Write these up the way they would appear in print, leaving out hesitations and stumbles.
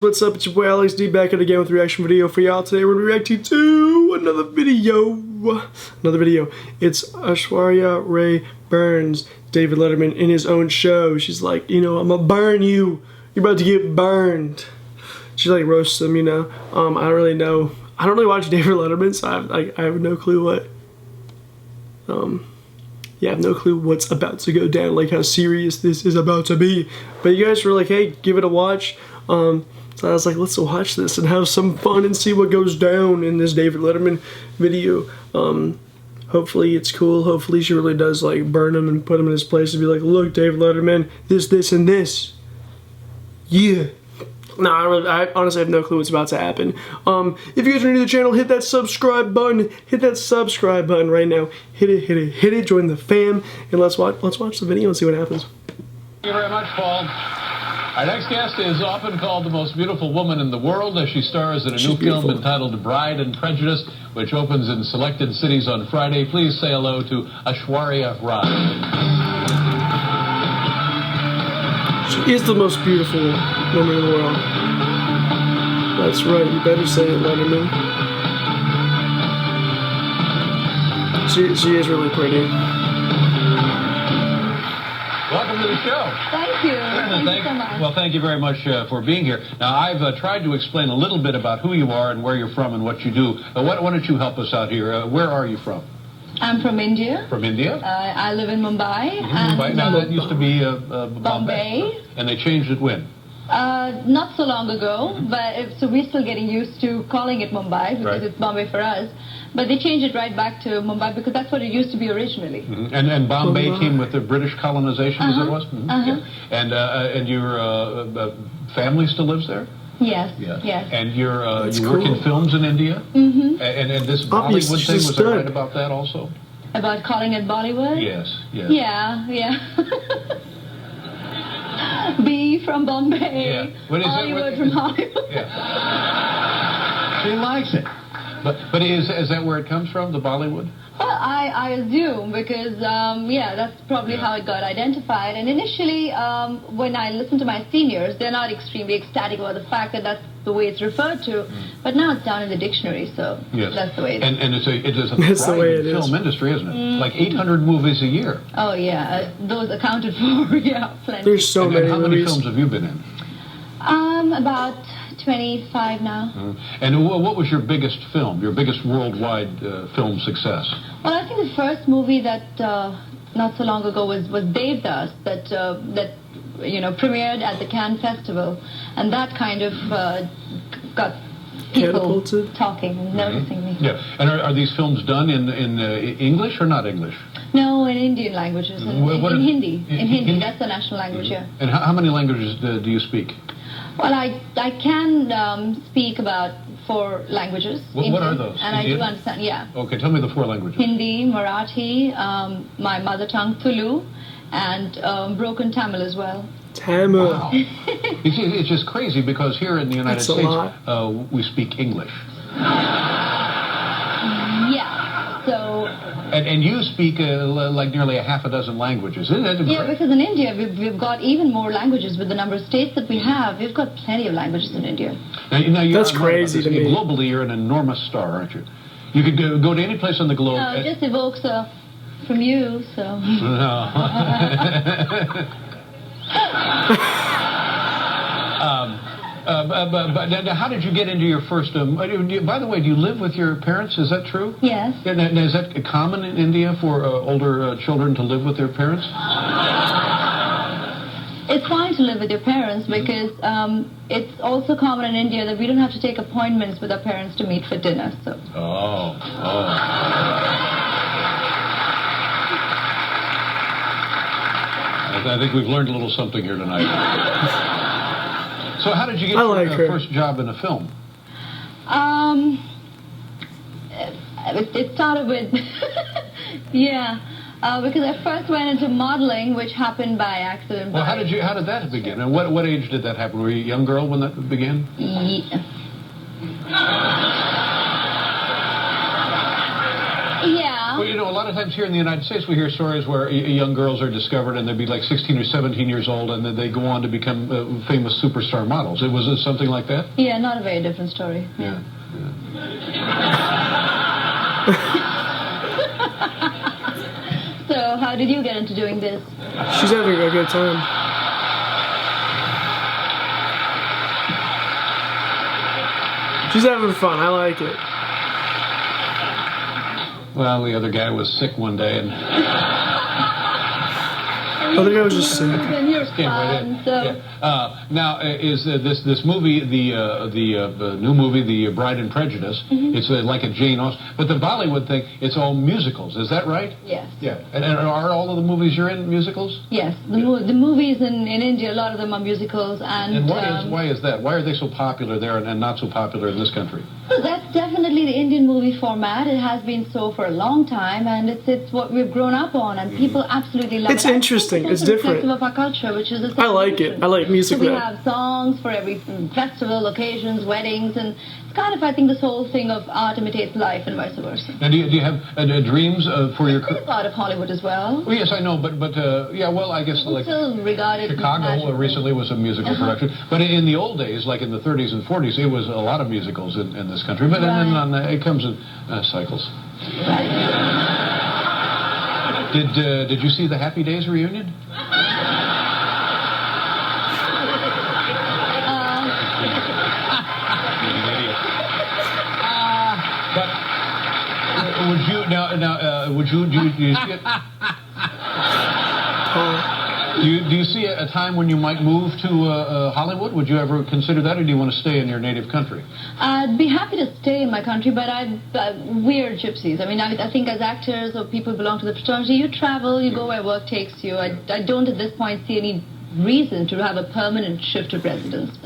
What's up, it's your boy Alex D back at again with a reaction video for y'all. Today we're going to be reacting to another video. It's Aishwarya Rai burns David Letterman in his own show. She's like, I'm gonna burn you. You're about to get burned. She like roasts him, I don't really know. I don't really watch David Letterman, so I have no clue what. I have no clue what's about to go down, like how serious this is about to be. But you guys were like, hey, give it a watch. So I was like, let's watch this and have some fun and see what goes down in this David Letterman video. Hopefully it's cool. Hopefully she really does like burn him and put him in his place and be like, look, David Letterman, this, and this. Yeah. No, I honestly have no clue what's about to happen. If you guys are new to the channel, hit that subscribe button. Hit that subscribe button right now. Hit it. Join the fam, and let's watch the video and see what happens. Thank you very much, Paul. Our next guest is often called the most beautiful woman in the world as she stars in a new film entitled Bride and Prejudice, which opens in selected cities on Friday. Please say hello to Aishwarya Rai. She is the most beautiful woman in the world. That's right, you better say it, Letterman. She is really pretty. Welcome to the show. Thank you. Thank you so much. Well, thank you very much for being here. Now, I've tried to explain a little bit about who you are and where you're from and what you do. Why don't you help us out here? Where are you from? I'm from India. From India? I live in Mumbai. Mumbai. Now, that used to be Bombay. And they changed it when? Not so long ago, but so we're still getting used to calling it Mumbai because it's Bombay for us. But they changed it right back to Mumbai because that's what it used to be originally. And Bombay came with the British colonization, as it was? Yeah. And your family still lives there? Yes. Yes. And you work in films in India? And this Bollywood thing, was I right about that also? About calling it Bollywood? Yes. Yeah. B from Bombay. Yeah. Hollywood from Hollywood. Yeah. She likes it. But is that where it comes from, the Bollywood? Well, I assume because, that's probably how it got identified. And initially, when I listen to my seniors, they're not extremely ecstatic about the fact that that's the way it's referred to. But now it's down in the dictionary, so that's the way it is. And it is a thriving film industry, isn't it? Like 800 movies a year. Oh, yeah. Those accounted for, plenty. There's so many how many films have you been in? About 25 now. And what was your biggest film, your biggest worldwide film success? Well, I think the first movie that not so long ago was Devdas that premiered at the Cannes Festival, and that kind of got people talking and noticing me. Yeah, and are these films done in English or not English? No, in Indian languages, in Hindi. In Hindi, that's the national language, And how many languages do you speak? Well, I can speak about 4 languages. What are those? And Indian? I do understand, Okay, tell me the 4 languages. Hindi, Marathi, my mother tongue Tulu, and broken Tamil as well. Tamil. Wow. You see, it's just crazy because here in the United States, we speak English. So. And you speak like nearly a half a dozen languages, isn't that? Yeah, because in India we've got even more languages with the number of states that we have. We've got plenty of languages in India. Now that's crazy to me. Globally, you're an enormous star, aren't you? You could go to any place on the globe. No, it just evokes from you, so. No. But how did you get into your first... by the way, do you live with your parents? Is that true? Yes. Now, is that common in India for older children to live with their parents? It's fine to live with your parents because it's also common in India that we don't have to take appointments with our parents to meet for dinner. So. I think we've learned a little something here tonight. So how did you get your first job in a film? It started with, because I first went into modeling, which happened by accident. Well, how did that begin? And what age did that happen? Were you a young girl when that began? Yeah. Well, a lot lot of times here in the United States, we hear stories where young girls are discovered and they'd be like 16 or 17 years old, and then they go on to become famous superstar models. Was it something like that? Yeah, not a very different story. Yeah. So, how did you get into doing this? She's having a good time. She's having fun. I like it. Well, the other guy was sick one day, and Other guy was just sick. Then you're came right fun, in. so... Yeah. Now, is this movie the new movie, The Bride and Prejudice? It's like a Jane Austen, but the Bollywood thing, it's all musicals. Is that right? Yes. Yeah. And are all of the movies you're in musicals? Yes. The movies in India, a lot of them are musicals, And why is that? Why are they so popular there and not so popular in this country? Well, that's definitely the Indian movie format. It has been so for a long time, and it's what we've grown up on, and people absolutely love It's it. interesting. It's different. Reflective of our culture, which is I like it. I like music. So we have songs for every festival, occasions, weddings, and it's kind of, I think, this whole thing of art imitates life and vice versa. Now, do you have dreams for your It's part of Hollywood as well. Well, yes, I know, but yeah, well, I guess like Still regarded Chicago recently was a musical production, but in the old days, like in the 30s and 40s, it was a lot of musicals in this country. But then it comes in cycles. Right. Did you see the Happy Days reunion? But would you would you do you see it? Do you see a time when you might move to Hollywood? Would you ever consider that, or do you want to stay in your native country? I'd be happy to stay in my country, but we're gypsies. I mean, I think as actors or people who belong to the fraternity, you travel, you go where work takes you. I don't at this point see any reason to have a permanent shift of residence.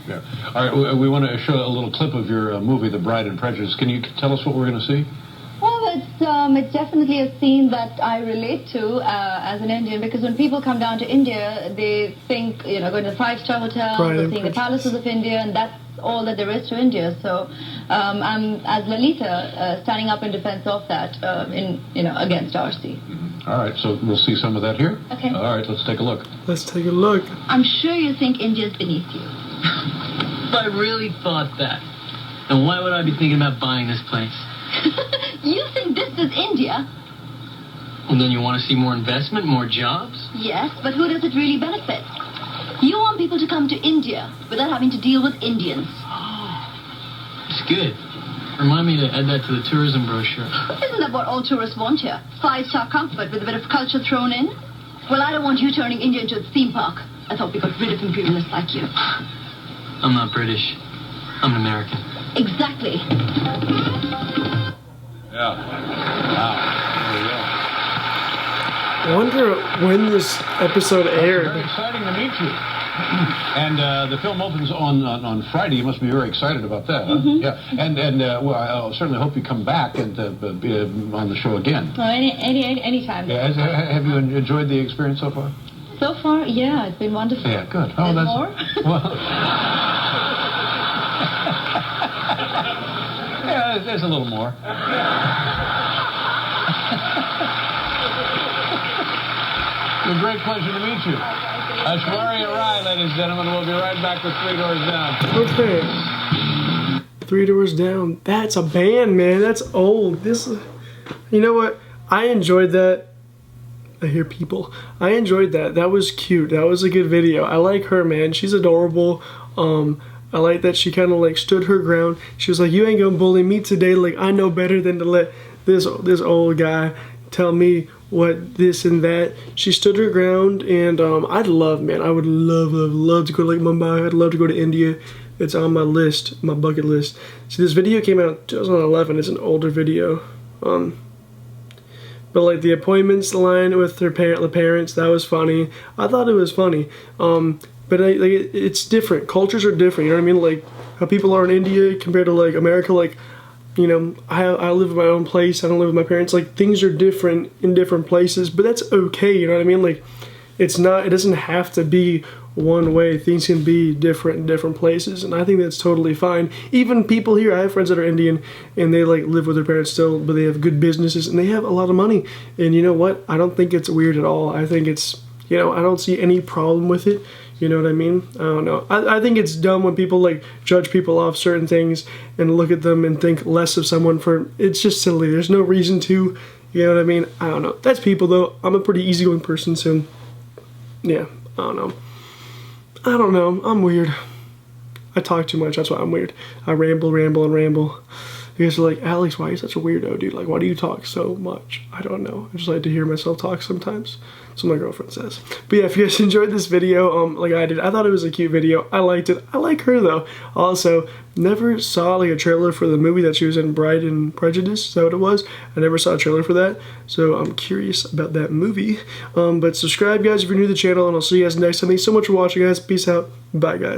Yeah. All right, we want to show a little clip of your movie, The Bride and Prejudice. Can you tell us what we're going to see? Well, it's definitely a scene that I relate to as an Indian, because when people come down to India, they think, going to the five-star hotels, or seeing the palaces of India, and that's all that there is to India. So I'm, as Lalita, standing up in defense of that, against RC. All right, so we'll see some of that here. Okay. All right, let's take a look. Let's take a look. I'm sure you think India's beneath you. If I really thought that, then why would I be thinking about buying this place? You think this is India? And then you want to see more investment, more jobs? Yes, but who does it really benefit? You want people to come to India without having to deal with Indians. It's good. Remind me to add that to the tourism brochure. Isn't that what all tourists want here? Five-star comfort with a bit of culture thrown in? Well, I don't want you turning India into a theme park. I thought we got rid of imperialists like you. I'm not British. I'm an American. Exactly. Yeah. Wow. I There we go. wonder when this episode aired. Very exciting to meet you. And the film opens on Friday. You must be very excited about that, huh? Yeah. And well, I certainly hope you come back and be on the show again. Oh, any time. Yeah. Have you enjoyed the experience so far? So far, yeah, it's been wonderful. Yeah, good. Oh, There's that's more? Well. Yeah, there's a little more. It's a great pleasure to meet you. Aishwarya Rai, ladies and gentlemen. We'll be right back with Three Doors Down. Okay. Three Doors Down. That's a band, man. That's old. You know what? I enjoyed that. I hear people. I enjoyed that. That was cute. That was a good video. I like her, man. She's adorable. I like that she kind of like stood her ground. She was like, "You ain't gonna bully me today. Like, I know better than to let this old guy tell me what this and that." She stood her ground, and I would love to go to like Mumbai. I'd love to go to India. It's on my list, my bucket list. See, this video came out in 2011. It's an older video. But like the appointments line with the parents, that was funny. I thought it was funny. But it's different. Cultures are different. You know what I mean? Like how people are in India compared to like America. Like, I live in my own place. I don't live with my parents. Like things are different in different places. But that's okay. You know what I mean? Like it doesn't have to be one way. Things can be different in different places, and I think that's totally fine. Even people here, I have friends that are Indian, and they like live with their parents still, but they have good businesses, and they have a lot of money. And you know what? I don't think it's weird at all. I think it's, you know, I don't see any problem with it. You know what I mean? I don't know. I think it's dumb when people like judge people off certain things and look at them and think less of someone for, it's just silly. There's no reason to, you know what I mean? I don't know. That's people though. I'm a pretty easygoing person, so yeah, I don't know. I don't know. I'm weird. I talk too much. That's why I'm weird. I ramble. You guys are like, Alex, why are you such a weirdo, dude? Like, why do you talk so much? I don't know. I just like to hear myself talk sometimes. That's what my girlfriend says. But yeah, if you guys enjoyed this video, like I did, I thought it was a cute video. I liked it. I like her though. Also, never saw like a trailer for the movie that she was in, Bride and Prejudice. Is that what it was? I never saw a trailer for that. So I'm curious about that movie. But subscribe, guys, if you're new to the channel, and I'll see you guys next time. Thanks so much for watching, guys. Peace out. Bye, guys.